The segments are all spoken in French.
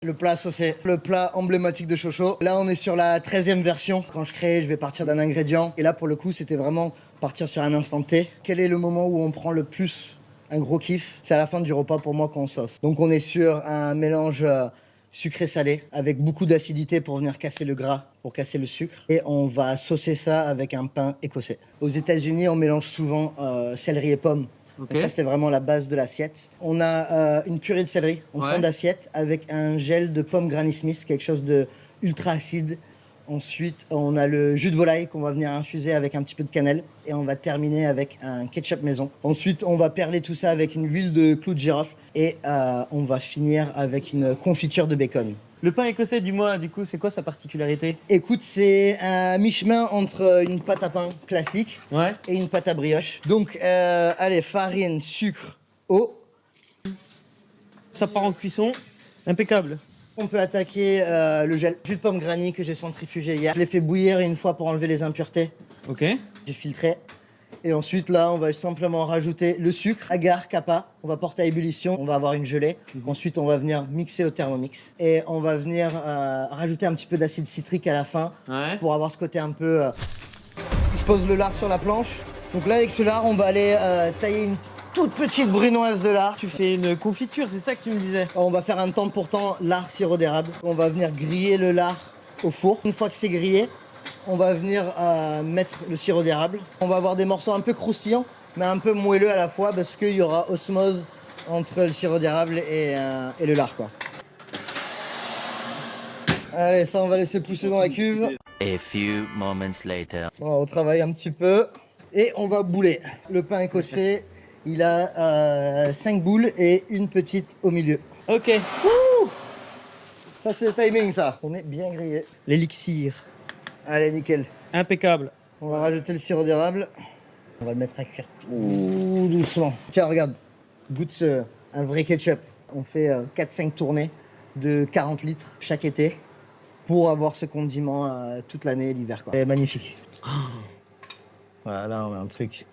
Le plat saucé, le plat emblématique de Chocho. Là, on est sur la 13e version. Quand je crée, je vais partir d'un ingrédient. Et là, pour le coup, c'était vraiment partir sur un instant T. Quel est le moment où on prend le plus un gros kiff? C'est à la fin du repas pour moi quand on sauce. Donc, on est sur un mélange sucré-salé avec beaucoup d'acidité pour venir casser le gras, pour casser le sucre. Et on va saucer ça avec un pain écossais. Aux États-Unis, on mélange souvent céleri et pommes. Ok. Donc ça, c'était vraiment la base de l'assiette. On a une purée de céleri en fond d'assiette avec un gel de pommes Granny Smith, quelque chose de ultra acide. Ensuite, on a le jus de volaille qu'on va venir infuser avec un petit peu de cannelle. Et on va terminer avec un ketchup maison. Ensuite, on va perler tout ça avec une huile de clou de girofle. Et on va finir avec une confiture de bacon. Le pain écossais, dis-moi, du coup, c'est quoi sa particularité? Écoute, c'est un mi-chemin entre une pâte à pain classique et une pâte à brioche. Donc, allez, farine, sucre, eau. Ça part en cuisson, impeccable. On peut attaquer le gel. Jus de pomme granny que j'ai centrifugé hier. Je l'ai fait bouillir une fois pour enlever les impuretés. Ok. J'ai filtré. Et ensuite, là, on va simplement rajouter le sucre, agar, kappa. On va porter à ébullition. On va avoir une gelée. Ensuite, on va venir mixer au Thermomix. Et on va venir rajouter un petit peu d'acide citrique à la fin pour avoir ce côté un peu... Je pose le lard sur la planche. Donc là, avec ce lard, on va aller tailler une toute petite brunoise de lard. Tu fais une confiture, c'est ça que tu me disais? On va faire un temps pour temps lard sirop d'érable. On va venir griller le lard au four. Une fois que c'est grillé, on va venir mettre le sirop d'érable. On va avoir des morceaux un peu croustillants, mais un peu moelleux à la fois parce qu'il y aura osmose entre le sirop d'érable et le lard, quoi. Allez, ça, on va laisser pousser dans la cuve. A few moments later. Bon, on travaille un petit peu et on va bouler. Le pain écossais, il a 5 boules et une petite au milieu. Ok. Ouh, ça, c'est le timing, ça. On est bien grillé. L'élixir. Allez, nickel. Impeccable. On va rajouter le sirop d'érable. On va le mettre à cuire tout doucement. Tiens, regarde. Goûte un vrai ketchup. On fait 4-5 tournées de 40 litres chaque été pour avoir ce condiment toute l'année, l'hiver, quoi. C'est magnifique. Voilà, on met un truc.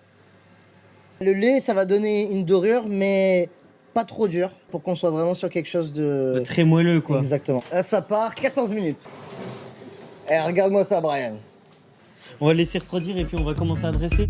Le lait, ça va donner une dorure, mais pas trop dur pour qu'on soit vraiment sur quelque chose de... Très moelleux, quoi. Exactement. Là, ça part 14 minutes. Eh, regarde-moi ça, Brian. On va le laisser refroidir et puis on va commencer à dresser.